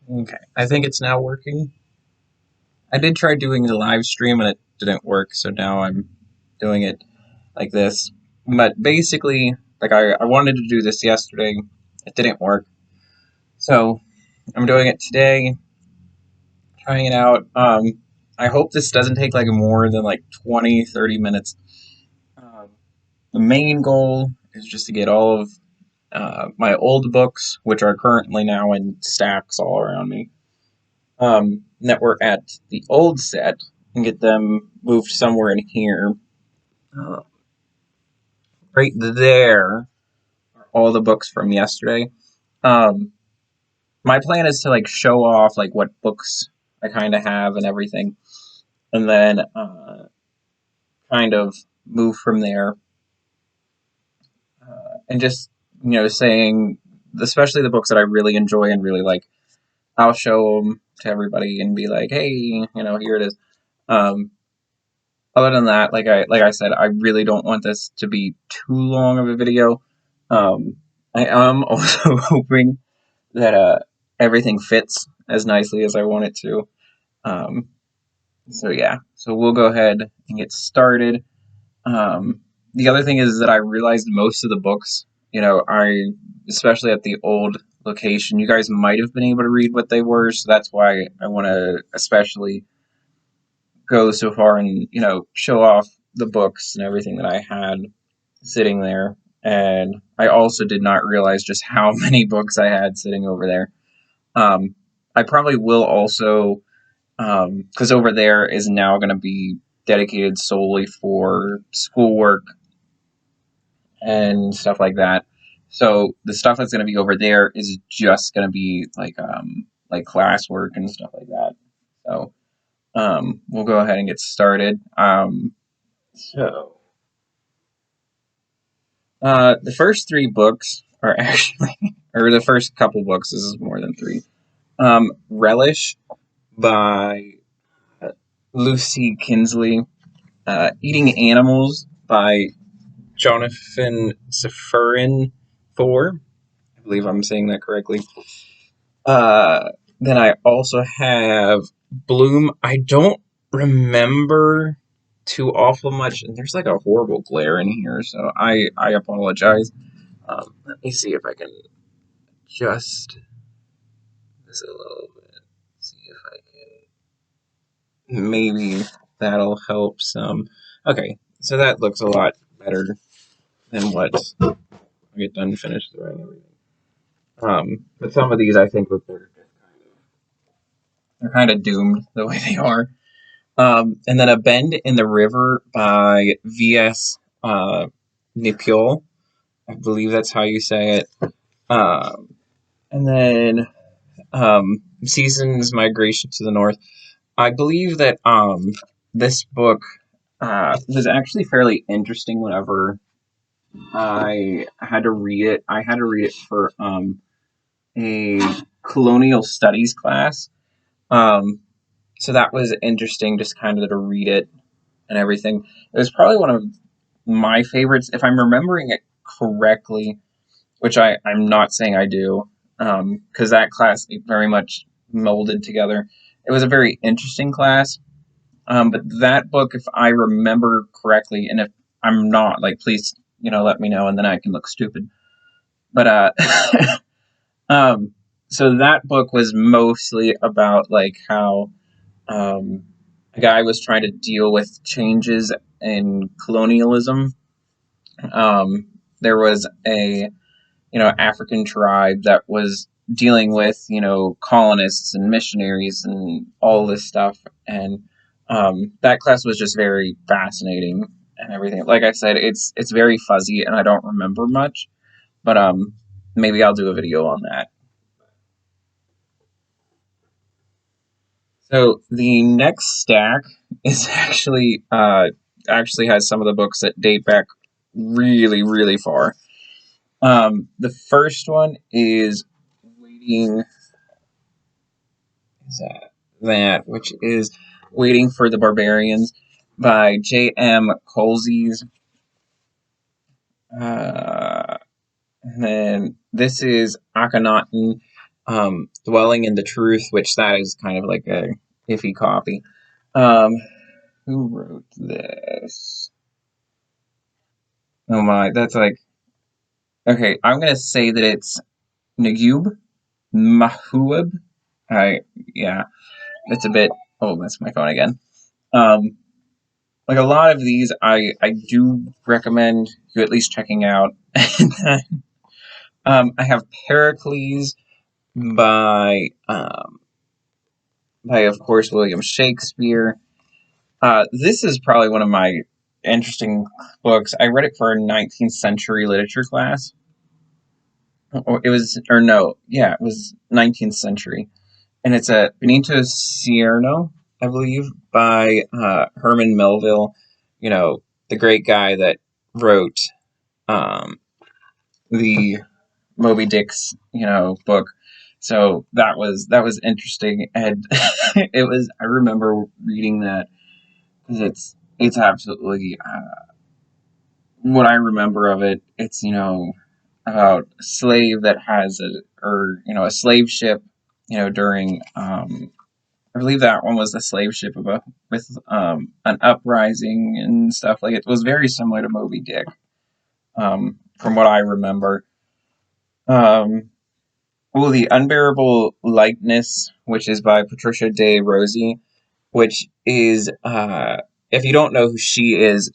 Okay, I think it's now working. I did try doing the live stream and it didn't work, so now I'm doing it like this. But basically, like I wanted to do this yesterday, it didn't work. So I'm doing it today, trying it out. I hope this doesn't take like more than like 20, 30 minutes. Um, the main goal is just to get all of my old books, which are currently now in stacks all around me, that were at the old set, and get them moved somewhere in here. Uh, right there are all the books from yesterday. Um, my plan is to like show off like what books I kind of have and everything, and then kind of move from there, and just saying, especially the books that I really enjoy and really like, I'll show them to everybody and be like, hey, here it is. Um, Other than that, like I said, I really don't want this to be too long of a video. I am also hoping that everything fits as nicely as I want it to. Um, so yeah, so we'll go ahead and get started. The other thing is that I realized most of the books, especially at the old location, you guys might have been able to read what they were, so that's why I want to especially go so far and show off the books and everything that I had sitting there. And I also did not realize just how many books I had sitting over there. Um, I probably will also, because over there is now going to be dedicated solely for schoolwork and stuff like that. So the stuff that's going to be over there is just going to be like classwork and stuff like that. So we'll go ahead and get started. So the first three books are actually, or the first couple books. This is more than three. Relish by Lucy Kinsley. Eating Animals by Jonathan Safran Thor. I believe I'm saying that correctly. Uh, then I also have Bloom. I don't remember too awful much, and there's like a horrible glare in here, so I apologize. Let me see if I can adjust this a little bit. See if I can. Maybe that'll help some. Okay, so that looks a lot better than what I get done finished doing everything. But some of these I think they're kind of doomed the way they are. And then A Bend in the River by V.S. Naipaul. I believe that's how you say it. And then Seasons Migration to the North. I believe that this book was actually fairly interesting whenever I had to read it. I had to read it for a colonial studies class. Um, so that was interesting, just kind of to read it and everything. It was probably one of my favorites, if I'm remembering it correctly, which I'm not saying I do, because that class very much molded together. It was a very interesting class, but that book, if I remember correctly, and if I'm not, like, please, let me know, and then I can look stupid. But um, so that book was mostly about like how um, a guy was trying to deal with changes in colonialism. There was a African tribe that was dealing with colonists and missionaries and all this stuff, and that class was just very fascinating and everything. Like I said, it's very fuzzy and I don't remember much, but maybe I'll do a video on that. So the next stack is actually has some of the books that date back really really far. The first one is Waiting. Is that which is Waiting for the Barbarians by J.M. Colesys. And then this is Akhenaten Dwelling in the Truth, which that is kind of like a iffy copy. Um, who wrote this? Oh my, that's like, okay, I'm gonna say that it's Naguib Mahmoud. I, yeah, it's a bit, oh, that's my phone again. Um, like a lot of these, I do recommend you at least checking out. I have Pericles by, by of course William Shakespeare. This is probably one of my interesting books. I read it for a 19th century literature class. It was, or no, yeah, it was 19th century, and it's a Benito Cierno, I believe, by Herman Melville. You know, the great guy that wrote um, the Moby Dick's book. So that was interesting, and it was. I remember reading that because it's absolutely what I remember of it. It's about a slave that has a slave ship. During I believe that one was the slave ship with an uprising and stuff. Like it was very similar to Moby Dick, from what I remember. Um, well, The Unbearable Lightness, which is by Patricia Day Rossi, which is, if you don't know who she is,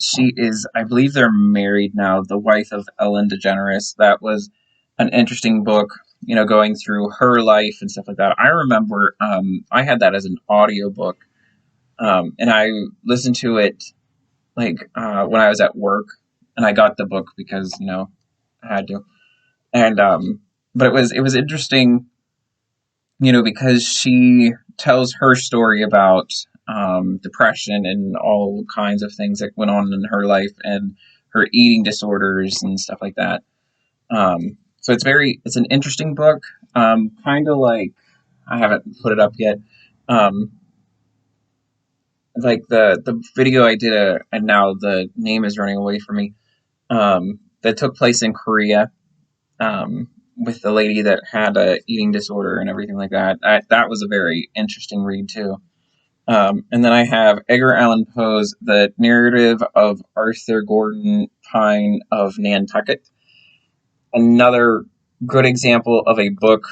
I believe they're married now, the wife of Ellen DeGeneres. That was an interesting book, going through her life and stuff like that. I remember I had that as an audiobook, and I listened to it like when I was at work, and I got the book because, I had to. And but it was interesting, because she tells her story about depression and all kinds of things that went on in her life and her eating disorders and stuff like that. So it's an interesting book. Kind of like, I haven't put it up yet. Um, like the video I did, and now the name is running away from me. That took place in Korea, with the lady that had a eating disorder and everything like that. That was a very interesting read too. And then I have Edgar Allan Poe's The Narrative of Arthur Gordon Pine of Nantucket. Another good example of a book,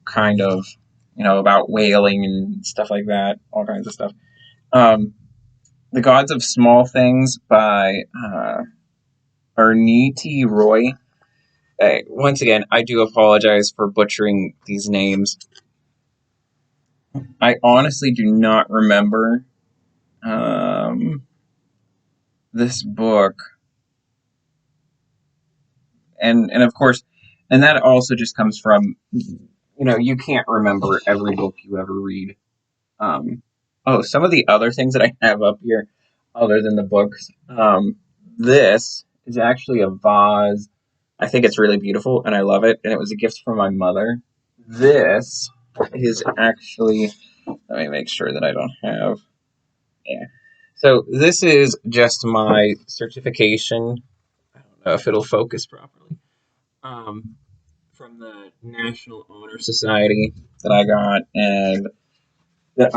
kind of, about whaling and stuff like that, all kinds of stuff. Um, The Gods of Small Things by Arniti Roy. Once again, I do apologize for butchering these names. I honestly do not remember this book, and of course, and that also just comes from, you can't remember every book you ever read. Some of the other things that I have up here, other than the books, this is actually a vase. I think it's really beautiful, and I love it, and it was a gift from my mother. This is actually. Let me make sure that I don't have. Yeah. So this is just my certification. I don't know if it'll focus properly. Um, from the National Honor Society that I got, and that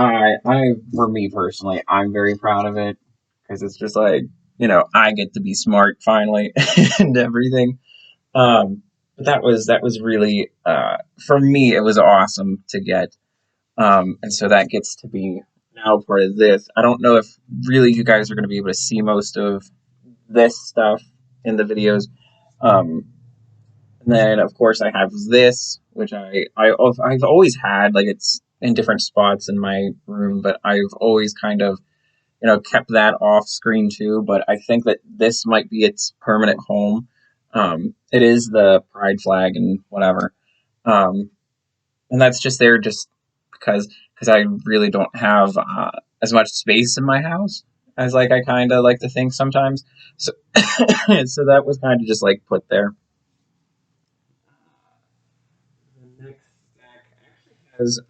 for me personally, I'm very proud of it because it's just like, I get to be smart finally and everything. But that was really, for me, it was awesome to get. And so that gets to be now part of this. I don't know if really you guys are going to be able to see most of this stuff in the videos. Um, and then of course I have this, which I've always had, like it's in different spots in my room, but I've always kind of kept that off screen too. But I think that this might be its permanent home. It is the pride flag and whatever. Um, and that's just there just because I really don't have as much space in my house as like I kind of like to think sometimes. So so that was kind of just like put there. The next stack actually has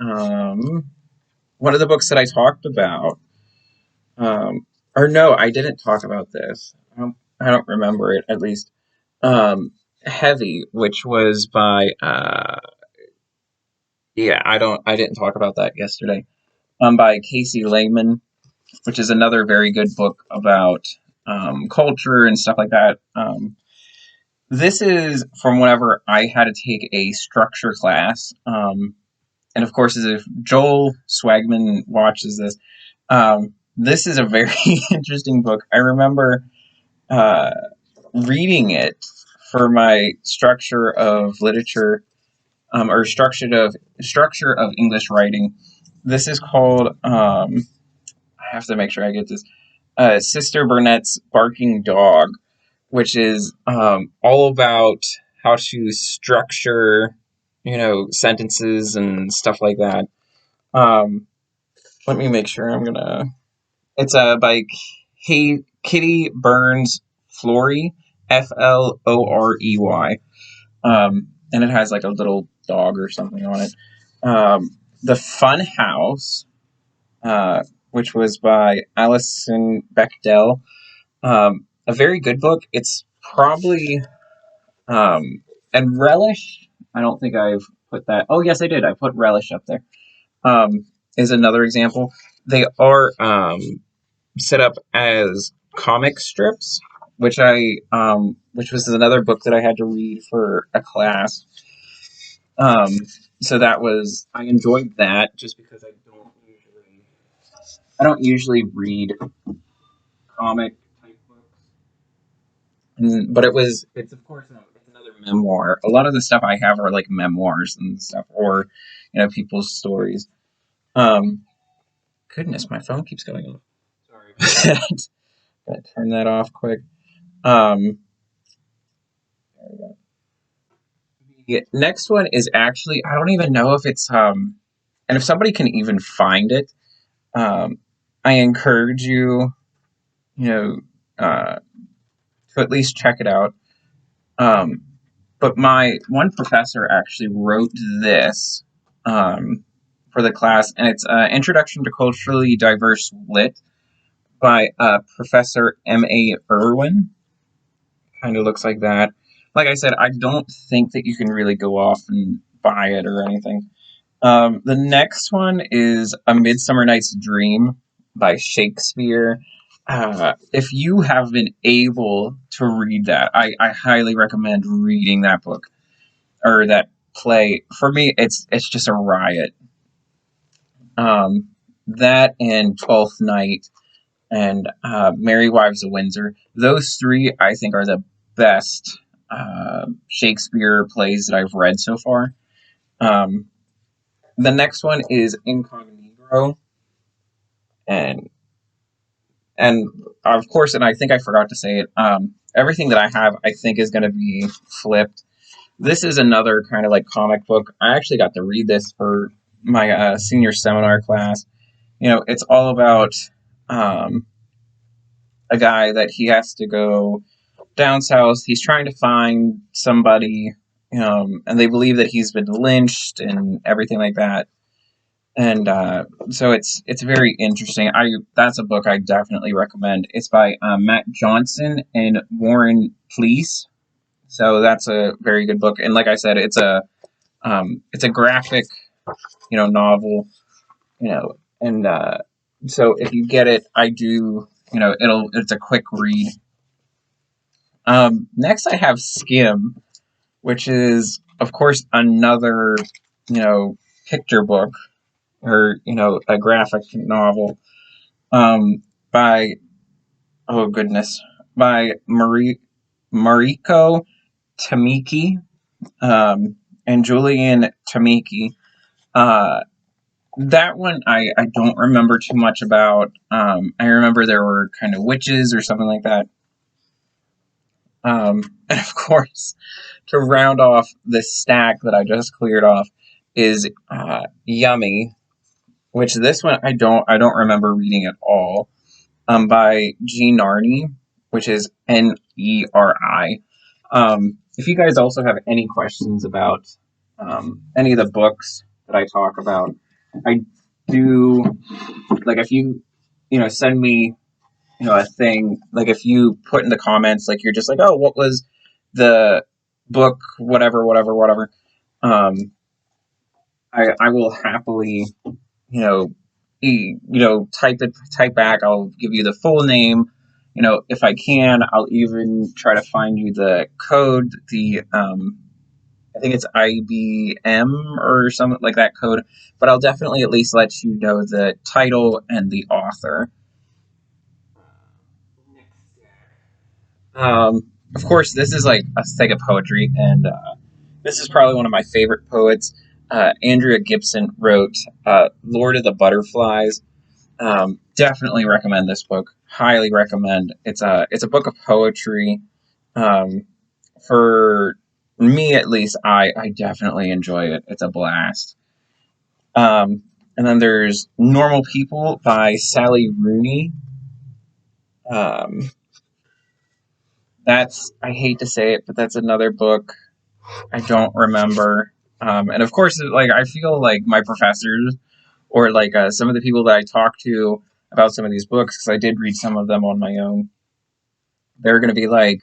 one of the books that I talked about. Or no, I didn't talk about this. I don't remember it at least. Um, Heavy, which was by Yeah, I didn't talk about that yesterday. By Casey Layman, which is another very good book about culture and stuff like that. This is from whenever I had to take a structure class. And of course, as if Joel Swagman watches this, this is a very interesting book. I remember uh, reading it for my structure of literature, or structure of English writing. This is called. I have to make sure I get this. Sister Burnett's Barking Dog, which is all about how to structure, sentences and stuff like that. Um, Let me make sure I'm gonna. It's by Kitty Burns Flory, Florey, and it has like a little dog or something on it. The Fun House, which was by Alison Bechdel, a very good book. It's probably and Relish. I don't think I've put that. Oh yes, I did. I put Relish up there. Is another example. They are set up as comic strips, which was another book that I had to read for a class. Um, so that was I enjoyed that just because I don't usually read comic type books. But it's of course it's another memoir. A lot of the stuff I have are like memoirs and stuff, or people's stories. Um, Goodness, my phone keeps going off. Sorry about that. Gotta turn that off quick. Um, there we go. The next one is actually I don't even know if it's and if somebody can even find it, um, I encourage you, you know, to at least check it out. Um, but my one professor actually wrote this um, for the class, and it's Introduction to Culturally Diverse Lit by Professor M.A. Irwin. Kind of looks like that. Like I said, I don't think that you can really go off and buy it or anything. The next one is A Midsummer Night's Dream by Shakespeare. If you have been able to read that, I highly recommend reading that book or that play. For me, it's just a riot. That and Twelfth Night and Merry Wives of Windsor. Those three, I think, are the best Shakespeare plays that I've read so far. Um, the next one is Incognito, and and of course, and I think I forgot to say it. Everything that I have, I think, is going to be flipped. This is another kind of like comic book. I actually got to read this for my senior seminar class. It's all about um, a guy that he has to go down south. He's trying to find somebody, and they believe that he's been lynched and everything like that. And so it's very interesting. I That's a book I definitely recommend. It's by Matt Johnson and Warren Pleece. So that's a very good book. And like I said, it's a graphic novel. And so if you get it, I do. It's a quick read. Next, I have Skim, which is, of course, another, picture book or, a graphic novel by, oh goodness, by Mariko Tamiki and Julian Tamiki. Uh, that one I don't remember too much about. I remember there were kind of witches or something like that. And of course, to round off this stack that I just cleared off is Yummy, which this one I don't remember reading at all. By G Narni, which is Neri. If you guys also have any questions about any of the books that I talk about, I do like if you send me a thing, like if you put in the comments like you're just like, oh, what was the book, whatever, um I will happily, type back. I'll give you the full name. If I can, I'll even try to find you the code, I think it's IBM or something like that code, but I'll definitely at least let you know the title and the author. Of course, this is like a thing of poetry, and this is probably one of my favorite poets. Andrea Gibson wrote Lord of the Butterflies. Definitely recommend this book. Highly recommend. It's a book of poetry. Um, for me, at least, I definitely enjoy it. It's a blast. And then there's Normal People by Sally Rooney. Um, that's I hate to say it, but that's another book I don't remember. And of course, like I feel like my professors or like some of the people that I talk to about some of these books, because I did read some of them on my own, they're going to be like,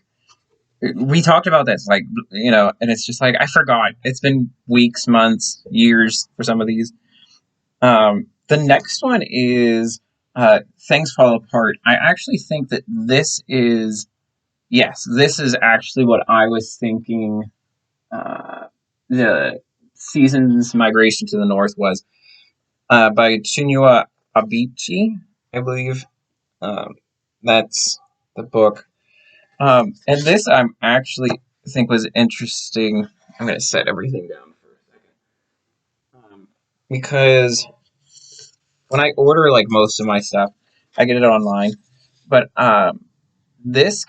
we talked about this, like, and it's just like, I forgot. It's been weeks, months, years for some of these. The next one is Things Fall Apart. I actually think that this is actually what I was thinking the season's migration to the north was by Chinua Abichi, I believe. Um, that's the book. And this I'm actually think was interesting. I'm going to set everything down for a second. Because when I order like most of my stuff, I get it online. But this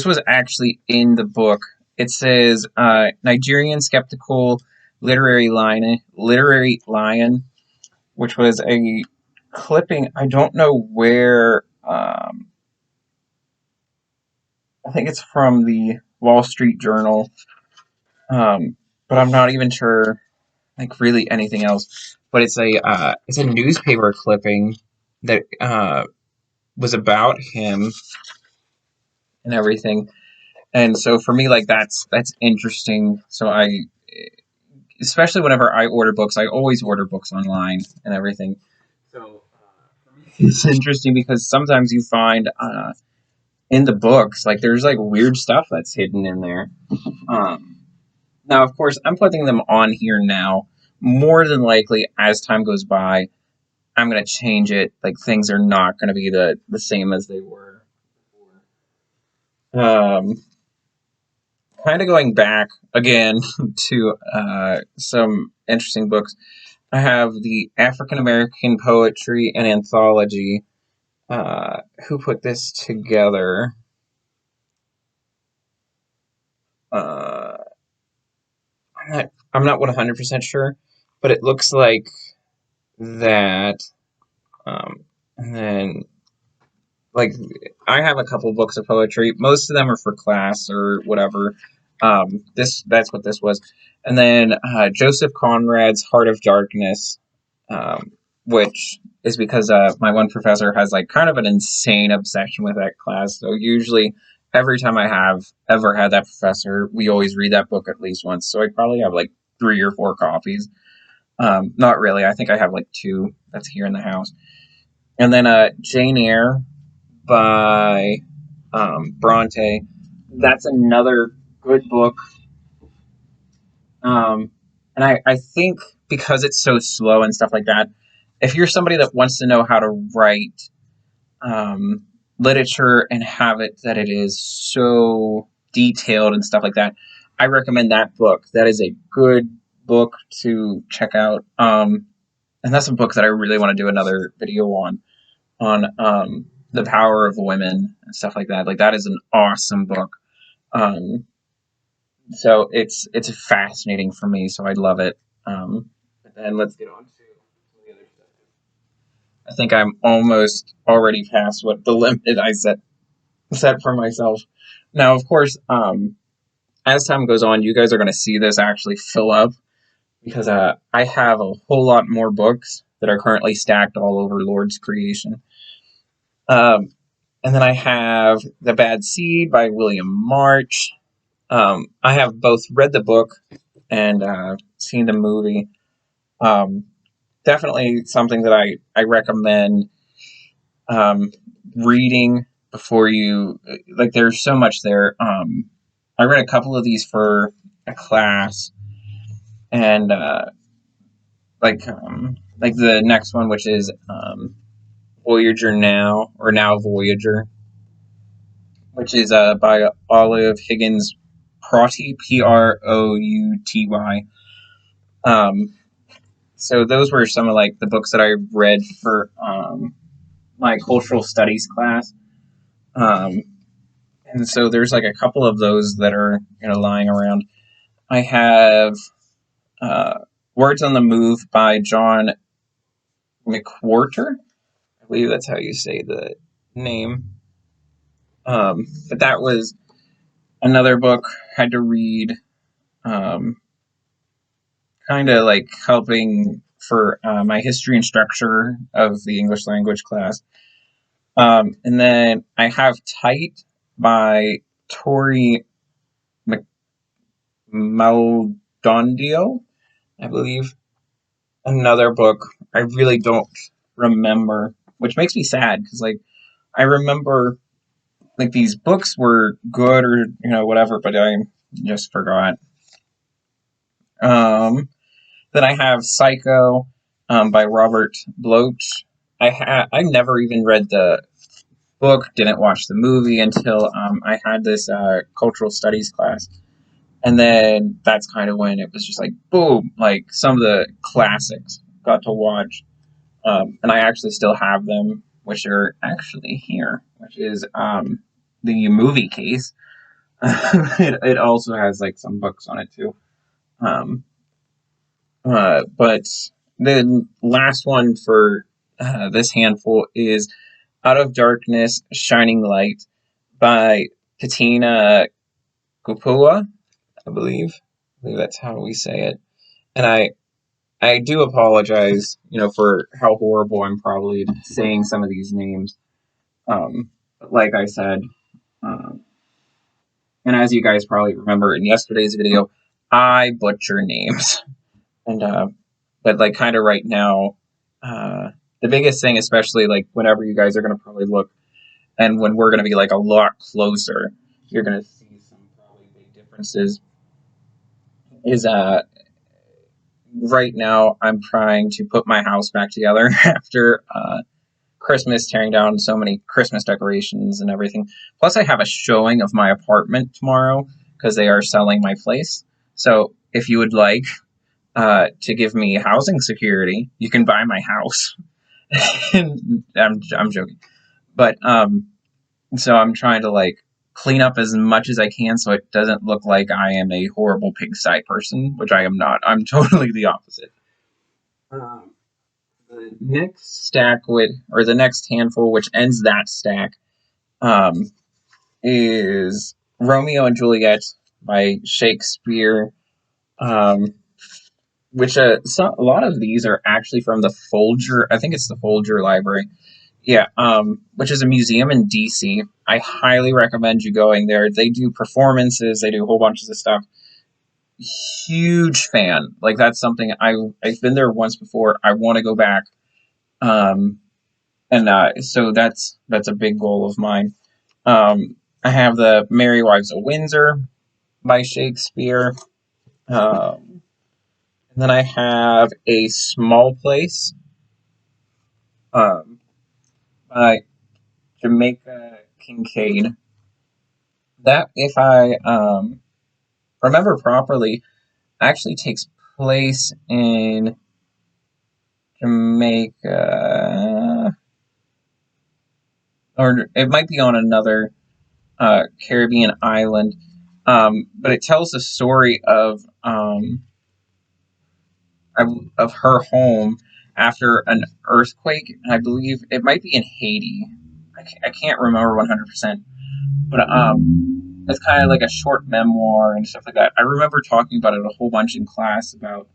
was actually in the book. It says Nigerian skeptical literary lion, which was a clipping. I don't know where. I think it's from the Wall Street Journal, but I'm not even sure like really anything else. But it's a newspaper clipping that was about him and everything. And so for me, like that's interesting. So especially whenever I order books, I always order books online and everything. So for me, it's interesting because sometimes you find in the books like there's like weird stuff that's hidden in there. Um, Now, of course, I'm putting them on here now. More than likely, as time goes by, I'm gonna change it. Like things are not gonna be the same as they were before. Kind of going back again to some interesting books. I have the African American Poetry and Anthology. Who put this together? Uh, I'm not 100% sure, but it looks like that. And then like I have a couple books of poetry. Most of them are for class or whatever. That's what this was, and then Joseph Conrad's Heart of Darkness, um, which is because my one professor has like kind of an insane obsession with that class. So usually, every time I have ever had that professor, we always read that book at least once. So I probably have like 3 or 4 copies. Not really. I think I have like two that's here in the house. And then Jane Eyre by Bronte. That's another good book. And I think because it's so slow and stuff like that, if you're somebody that wants to know how to write literature and have it that it is so detailed and stuff like that, I recommend that book. That is a good book to check out. And that's a book that I really want to do another video on the power of women and stuff like that. Like that is an awesome book. Um, so it's fascinating for me. So I love it. And let's get on to the other stuff. I think I'm almost already past what the limit I set for myself. Now, of course, as time goes on, you guys are going to see this actually fill up because I have a whole lot more books that are currently stacked all over Lord's creation. Um, and then I have The Bad Seed by William March. I have both read the book and seen the movie. Um, Definitely something that I recommend um, reading before you like. There's so much there. I read a couple of these for a class, and like the next one, which is Voyager Now or Now Voyager, which is by Olive Higgins Prouty, Prouty. Um, so those were some of like the books that I read for my cultural studies class. Um, and so there's like a couple of those that are lying around. I have uh, Words on the Move by John McWhorter. I believe that's how you say the name. But that was another book I had to read, um, kind of like helping for my history and structure of the English language class. And then I have Tight by Tori Maldonado, I believe. Another book I really don't remember, which makes me sad because like I remember like these books were good or whatever, but I just forgot. Then I have Psycho by Robert Bloch. I never even read the book, didn't watch the movie until I had this cultural studies class. And then that's kind of when it was just like, boom, like some of the classics got to watch. And I actually still have them, which are actually here, which is the movie case. It also has like some books on it too. Um, but the last one for this handful is Out of Darkness, Shining Light by Katina Kupua, I believe. I believe that's how we say it. And I do apologize, for how horrible I'm probably saying some of these names. But like I said, um, and as you guys probably remember in yesterday's video, I butcher names. And but like kind of right now, the biggest thing, especially like whenever you guys are gonna probably look, and when we're gonna be like a lot closer, you're gonna see some probably big differences. Is right now I'm trying to put my house back together after Christmas, tearing down so many Christmas decorations and everything. Plus, I have a showing of my apartment tomorrow because they are selling my place. So if you would like to give me housing security, you can buy my house. And I'm joking, but so I'm trying to like clean up as much as I can so it doesn't look like I am a horrible pigsty person, which I am not. I'm totally the opposite. Um, the next stack or the next handful, which ends that stack, um, is Romeo and Juliet by Shakespeare. Um, which a lot of these are actually from the Folger. I think it's the Folger Library. Yeah, which is a museum in DC. I highly recommend you going there. They do performances. They do a whole bunch of stuff. Huge fan. Like that's something I've been there once before. I want to go back. Um, and so that's a big goal of mine. I have the Merry Wives of Windsor by Shakespeare. And then I have A Small Place um, by Jamaica Kincaid. That, if I remember properly, actually takes place in Jamaica, or it might be on another Caribbean island. But it tells the story of her home after an earthquake. And I believe it might be in Haiti. I can't remember 100%, but it's kind of like a short memoir and stuff like that. I remember talking about it a whole bunch in class about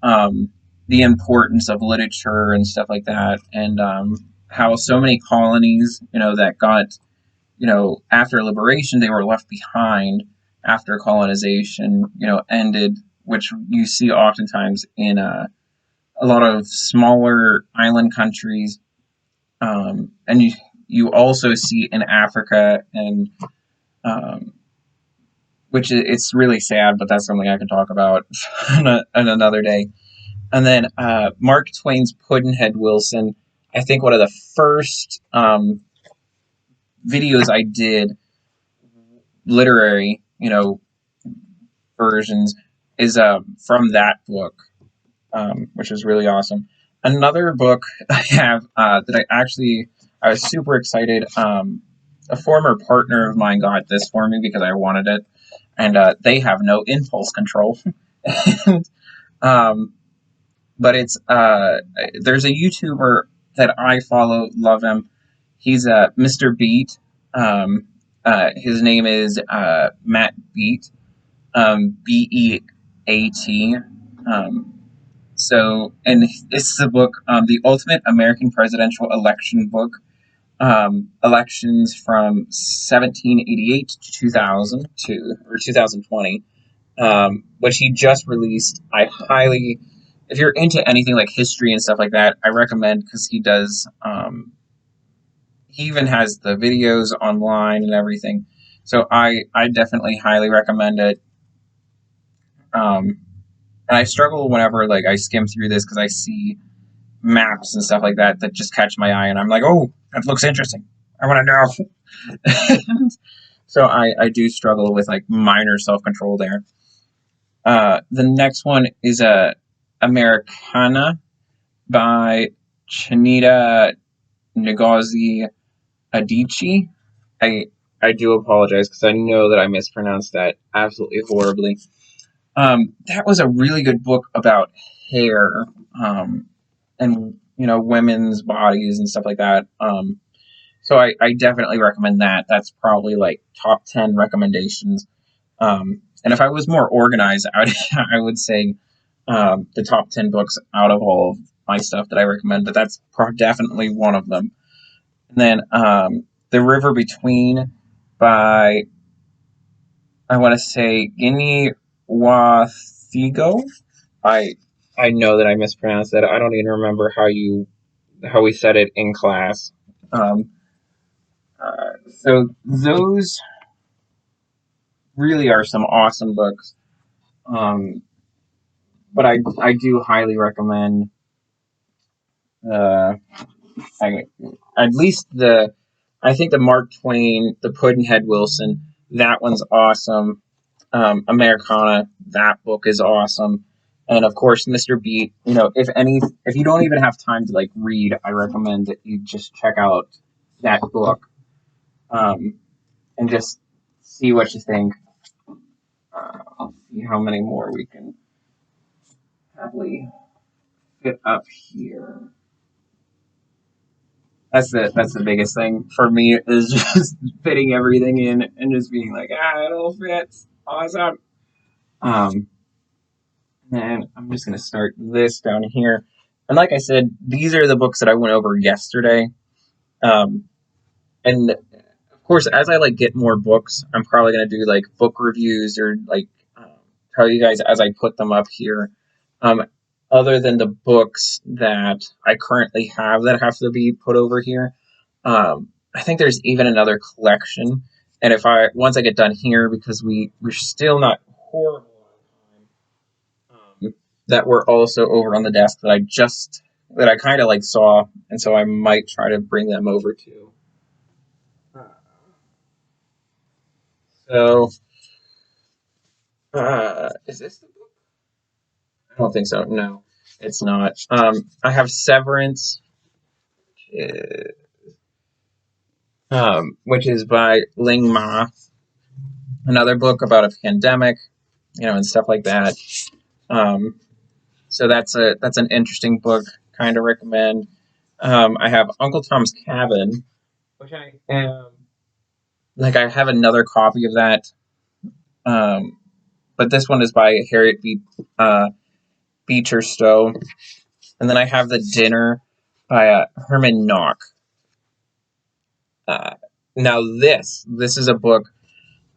um, the importance of literature and stuff like that, and how so many colonies, that got, after liberation, they were left behind after colonization, ended which you see oftentimes in a lot of smaller island countries, and you also see in Africa, and um, which it's really sad, but that's something I can talk about on another day. And then Mark Twain's Pudd'nhead Wilson. I think one of the first videos I did, literary, versions, is from that book, which is really awesome. Another book I have that I was super excited. A former partner of mine got this for me because I wanted it, and they have no impulse control. and, um, but it's there's a YouTuber that I follow, love him. He's Mr. Beat. His name is Matt Beat, Beat. Um, and this is a book, the Ultimate American Presidential Election Book, elections from 1788 to 2002 or 2020, which he just released. If you're into anything like history and stuff like that, I recommend, because he does. He even has the videos online and everything, so I definitely highly recommend it. And I struggle whenever like I skim through this, because I see maps and stuff like that that just catch my eye, and I'm like, oh, that looks interesting. I want to know. So I do struggle with like minor self control there. The next one is Americana by Chinita Ngozi Adichie. I I do apologize, because I know that I mispronounced that absolutely horribly. That was a really good book about hair, and women's bodies and stuff like that. So I definitely recommend that. That's probably like top 10 recommendations. And if I was more organized, I would say the top 10 books out of all of my stuff that I recommend, but that's definitely one of them. And then The River Between by, I want to say, Guinea Wathigo. I I know that I mispronounced that. I don't even remember how we said it in class. Um, so those really are some awesome books. Um, but I do highly recommend uh, I, at least I think the Mark Twain, the Pudd'nhead Wilson, that one's awesome. Americana, that book is awesome. And of course, Mr. Beat. If you don't even have time to like read, I recommend that you just check out that book, um, and just see what you think. I'll see how many more we can happily fit up here. That's the biggest thing for me, is just fitting everything in and just being like, it all fits. Awesome. Um, and I'm just gonna start this down here. And like I said, these are the books that I went over yesterday. Um, and of course, as I like get more books, I'm probably gonna do like book reviews, or like tell you guys as I put them up here. Um, Other than the books that I currently have that have to be put over here, I think there's even another collection. And if I once I get done here, because we're still not horrible on time, that we're also over on the desk that I kind of like saw, and so I might try to bring them over too. So, is this the book? I don't think so. No, it's not. I have Severance, uh, which is by Ling Ma, another book about a pandemic, and stuff like that. Um, so that's an interesting book. Kind of recommend. I have Uncle Tom's Cabin, which I am like I have another copy of that. Um, but this one is by Harriet Beecher Stowe, and then I have The Dinner by Herman Nock. Uh, Now this is a book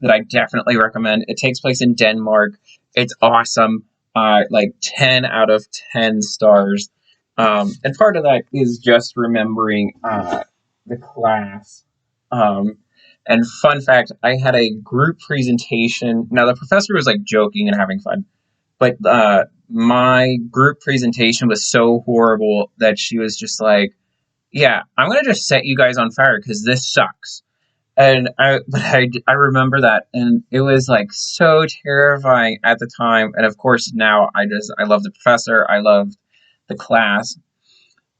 that I definitely recommend. It takes place in Denmark. It's awesome. like 10 out of 10 stars. And part of that is just remembering the class. Um, and fun fact, I had a group presentation. Now, the professor was like joking and having fun, but my group presentation was so horrible that she was just like, yeah, I'm going to just set you guys on fire because this sucks. And I remember that, and it was like so terrifying at the time. And of course, now I love the professor, I love the class.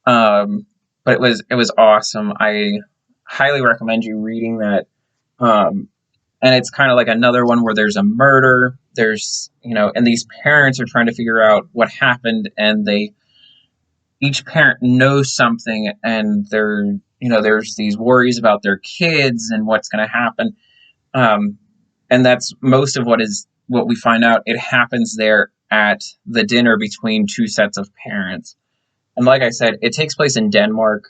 But it was awesome. I highly recommend you reading that. And it's kind of like another one where there's a murder. And these parents are trying to figure out what happened, and each parent knows something, and there's these worries about their kids and what's going to happen. Um, and that's most of what we find out. It happens there at the dinner between two sets of parents. And like I said, it takes place in Denmark.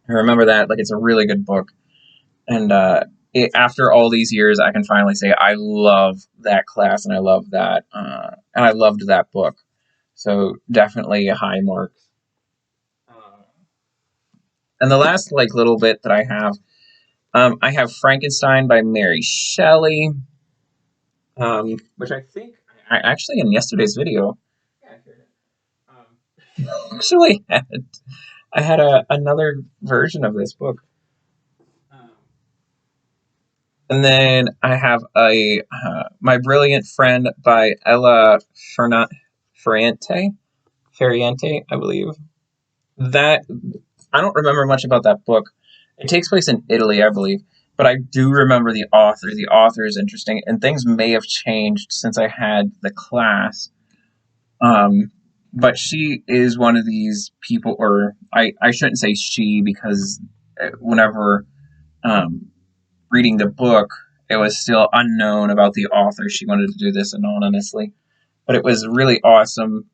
I remember that. Like, it's a really good book. And after all these years, I can finally say I love that class, and I love that, and I loved that book. So definitely a high mark. Uh, and the last like little bit that I have Frankenstein by Mary Shelley, which I think I actually in yesterday's video. Yeah, actually I had another version of this book. Um, And then I have a My Brilliant Friend by Ella Ferrante, Ferriente, I believe. That I don't remember much about that book. It takes place in Italy, I believe, but I do remember the author. The author is interesting, and things may have changed since I had the class. Um, but she is one of these people, or I shouldn't say she because whenever um, reading the book, it was still unknown about the author. She wanted to do this anonymously. But it was really awesome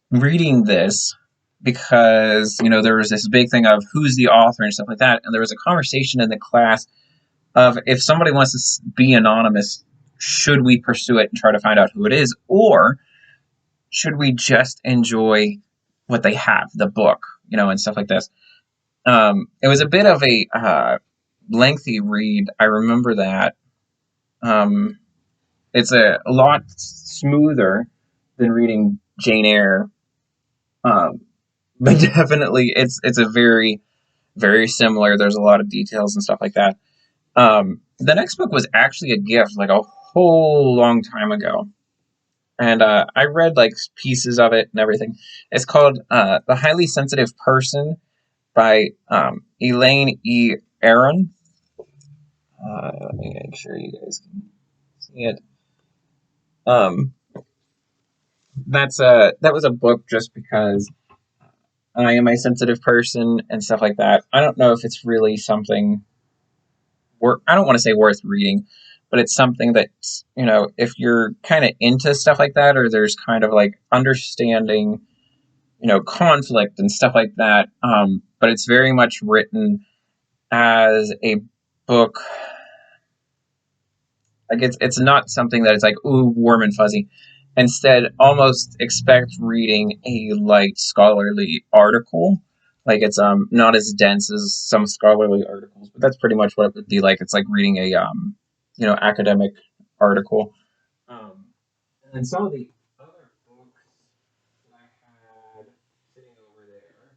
reading this because, there was this big thing of who's the author and stuff like that. And there was a conversation in the class of if somebody wants to be anonymous, should we pursue it and try to find out who it is? Or should we just enjoy what they have, the book, and stuff like this? It was a bit of a lengthy read. I remember that. Um, it's a lot smoother than reading Jane Eyre, um, but definitely it's a very very similar. There's a lot of details and stuff like that. The next book was actually a gift, like a whole long time ago, and I read like pieces of it and everything. It's called The Highly Sensitive Person by Elaine E. Aron. Let me make sure you guys can see it. Um, that was a book just because I am a sensitive person and stuff like that. I don't know if it's really something I don't want to say worth reading, but it's something that, if you're kind of into stuff like that, or there's kind of like understanding, conflict and stuff like that. But it's very much written as a book. Like it's not something that it's like, ooh, warm and fuzzy. Instead, almost expect reading a light scholarly article. Like it's not as dense as some scholarly articles, but that's pretty much what it would be like. It's like reading a academic article. And then some of the other books that I had sitting over there,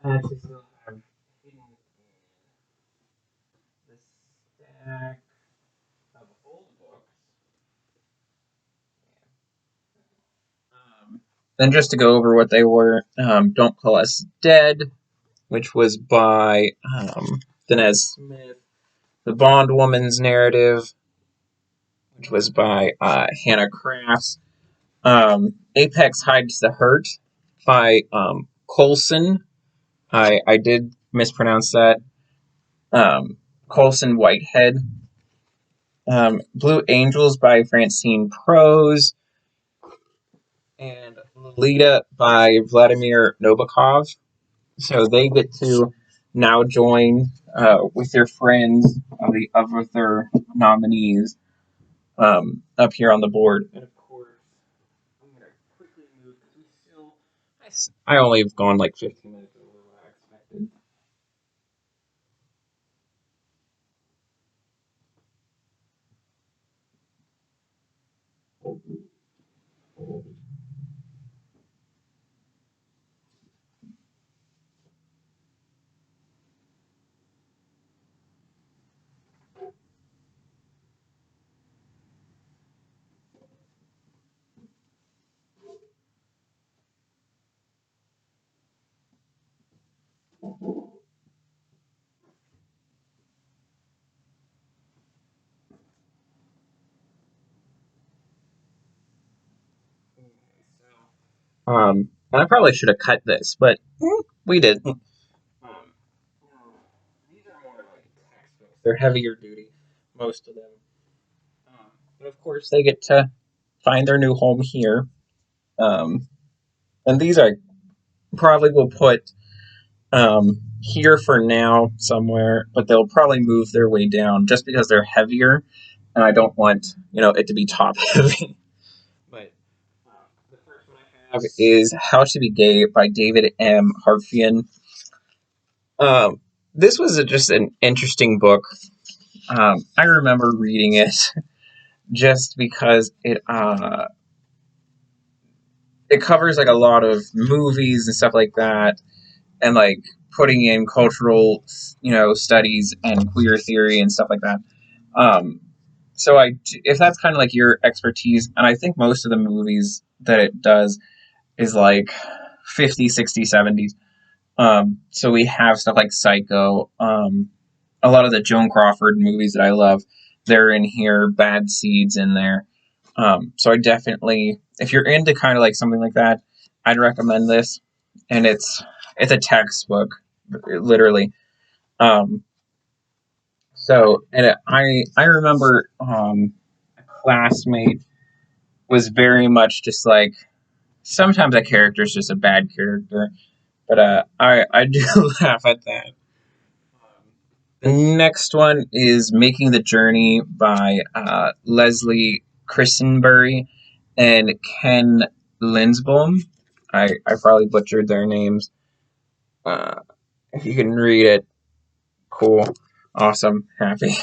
I actually still have hidden in the stack of old books. Then just to go over what they were, Don't Call Us Dead, which was by Danez Smith. The Bondwoman's Narrative, which was by Hannah Crafts. Apex Hides the Hurt by Colson. I did mispronounce that. Colson Whitehead. Blue Angels by Francine Prose. And Lolita by Vladimir Nabokov. So they get to now join with their friends of the other nominees up here on the board. And of course, I'm gonna quickly move because we still. I only have gone like 15 minutes over what I expected. And I probably should have cut this, but we didn't. These are more like textbooks. They're heavier duty, most of them. But of course, they get to find their new home here. Um, and these I probably will put here for now somewhere, but they'll probably move their way down just because they're heavier, and I don't want it to be top heavy. But the first one I have is How to Be Gay by David M. Harfian. This was just an interesting book. I remember reading it just because it covers like a lot of movies and stuff like that, and like putting in cultural studies and queer theory and stuff like that. Um, so if that's kind of like your expertise, and I think most of the movies that it does is like 50s, 60s, 70s. So we have stuff like Psycho, a lot of the Joan Crawford movies that I love, they're in here. Bad Seeds in there. So I definitely, if you're into kind of like something like that, I'd recommend this. And it's a textbook, literally. Um, I remember a classmate was very much just like sometimes a character is just a bad character, but I do laugh at that. The next one is Making the Journey by Leslie Christenbury and Ken Linsbaum. I probably butchered their names. If you can read it, cool, awesome, happy.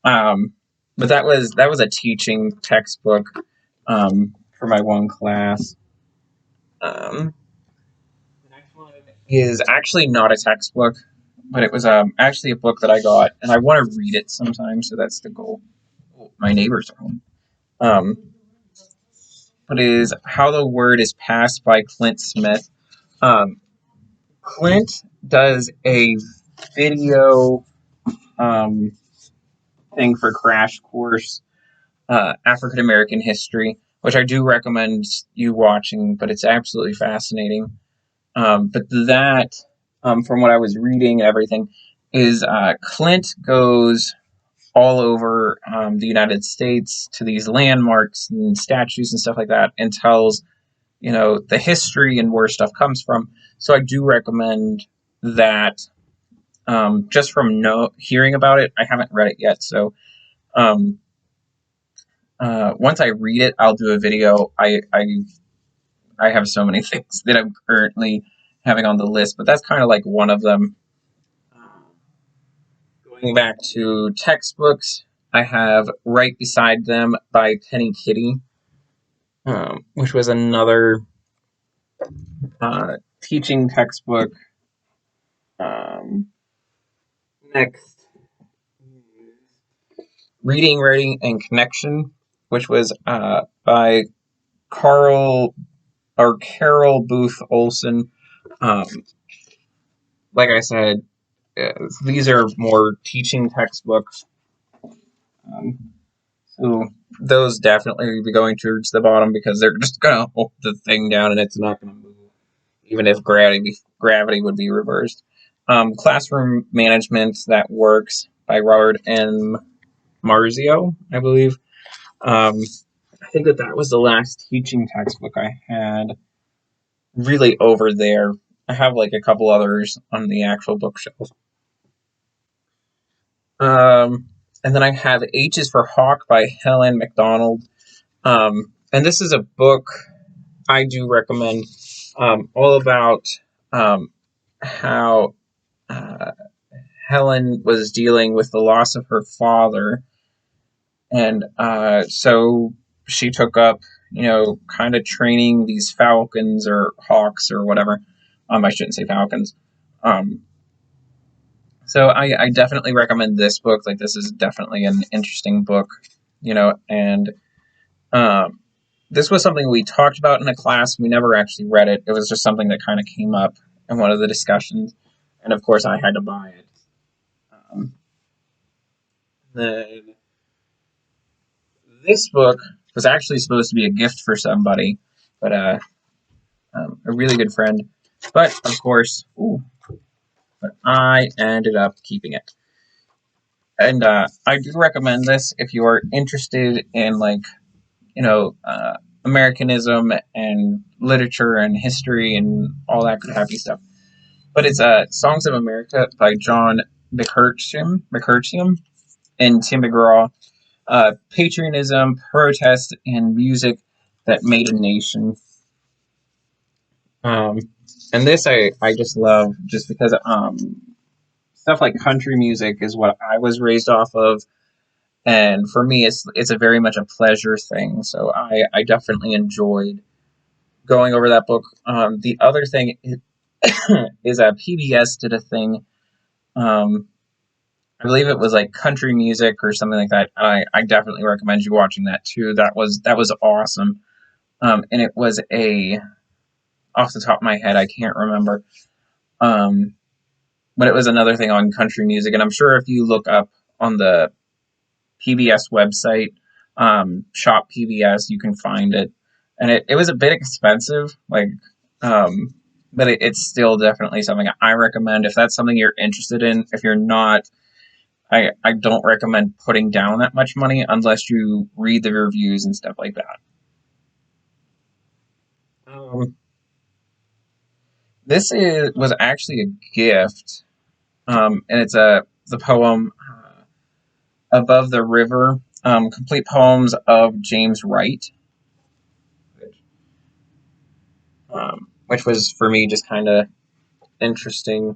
um, but that was a teaching textbook for my one class. Um, the next one is actually not a textbook, but it was actually a book that I got, and I want to read it sometime. So that's the goal. Oh, my neighbors are home. Um, but it is How the Word is Passed by Clint Smith. Um, Clint does a video um, thing for Crash Course African American history, which I do recommend you watching. But it's absolutely fascinating. But that, from what I was reading and everything, is Clint goes all over the United States to these landmarks and statues and stuff like that, and tells the history and where stuff comes from. So I do recommend that. Just from hearing about it, I haven't read it yet. So um, once I read it, I'll do a video. I have so many things that I'm currently having on the list, but that's kind of like one of them. Going back to textbooks, I have Right Beside Them by Penny Kitty, which was another teaching textbook. Um, Next, Reading, Writing, and Connection, which was by Carol Booth Olson. Um, like I said, these are more teaching textbooks. Um, so those definitely be going towards the bottom because they're just going to hold the thing down and it's not going to move, even if gravity would be reversed. Classroom Management That Works by Robert M. Marzio, I believe. Um, I think that was the last teaching textbook I had really over there. I have like a couple others on the actual bookshelf. Um, And then I have H is for Hawk by Helen MacDonald. And this is a book I do recommend, all about how Helen was dealing with the loss of her father. And so she took up, kind of training these falcons or hawks or whatever. I shouldn't say falcons. Um, so I definitely recommend this book. Like, this is definitely an interesting book, and um, this was something we talked about in a class. We never actually read it. It was just something that kind of came up in one of the discussions. And of course, I had to buy it. Um, then this book was actually supposed to be a gift for somebody, but a really good friend. But of course, but I ended up keeping it. And I do recommend this if you are interested in, like, Americanism and literature and history and all that good happy stuff. But it's Songs of America by John McCurtium and Tim McGraw. Patriotism, protest, and music that made a nation. Um, and this I just love, just because stuff like country music is what I was raised off of, and for me it's a very much a pleasure thing. So I definitely enjoyed going over that book. The other thing is PBS did a thing. I believe it was like country music or something like that. I definitely recommend you watching that too. That was awesome. And it was off the top of my head, I can't remember. Um, but it was another thing on country music, and I'm sure if you look up on the PBS website, Shop PBS, you can find it. And it was a bit expensive, like, but it's still definitely something I recommend if that's something you're interested in. If you're not, I don't recommend putting down that much money unless you read the reviews and stuff like that. Um, was actually a gift, and it's the poem "Above the River," complete poems of James Wright, which was for me just kind of interesting.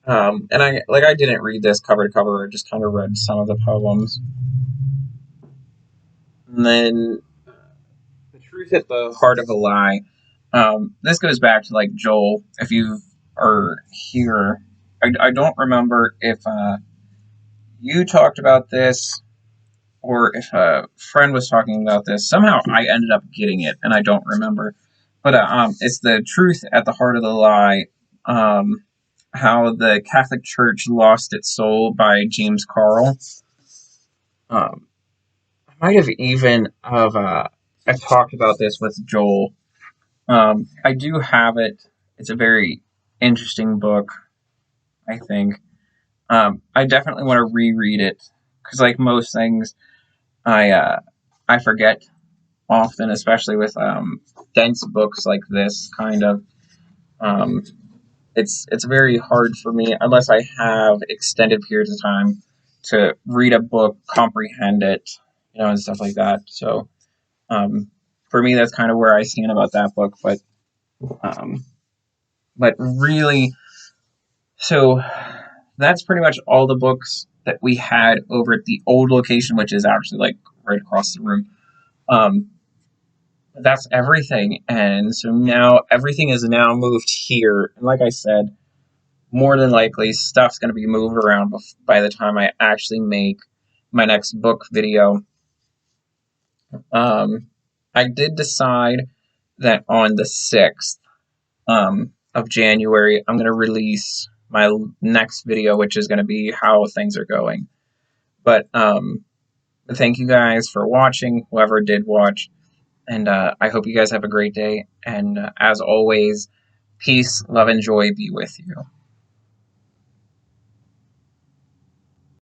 And I didn't read this cover to cover; I just kind of read some of the poems. And then "The Truth at the Heart of a Lie." This goes back to, like, Joel. If you are here, I don't remember if you talked about this or if a friend was talking about this. Somehow I ended up getting it, and I don't remember. But it's "The Truth at the Heart of the Lie." How the Catholic Church lost its soul by James Carl. Um, I might have even I talked about this with Joel. I do have it. It's a very interesting book, I think. I definitely want to reread it because, like most things, I forget often, especially with dense books like this kind of. Um, it's very hard for me unless I have extended periods of time to read a book, comprehend it, and stuff like that. So um, for me, that's kind of where I stand about that book. Um, but really, so that's pretty much all the books that we had over at the old location, which is actually like right across the room. Um, that's everything, and so now everything is now moved here. And like I said, more than likely stuff's going to be moved around by the time I actually make my next book video. Um, I did decide that on the 6th of January, I'm going to release my next video, which is going to be how things are going. But thank you guys for watching, whoever did watch, and I hope you guys have a great day. And as always, peace, love, and joy be with you.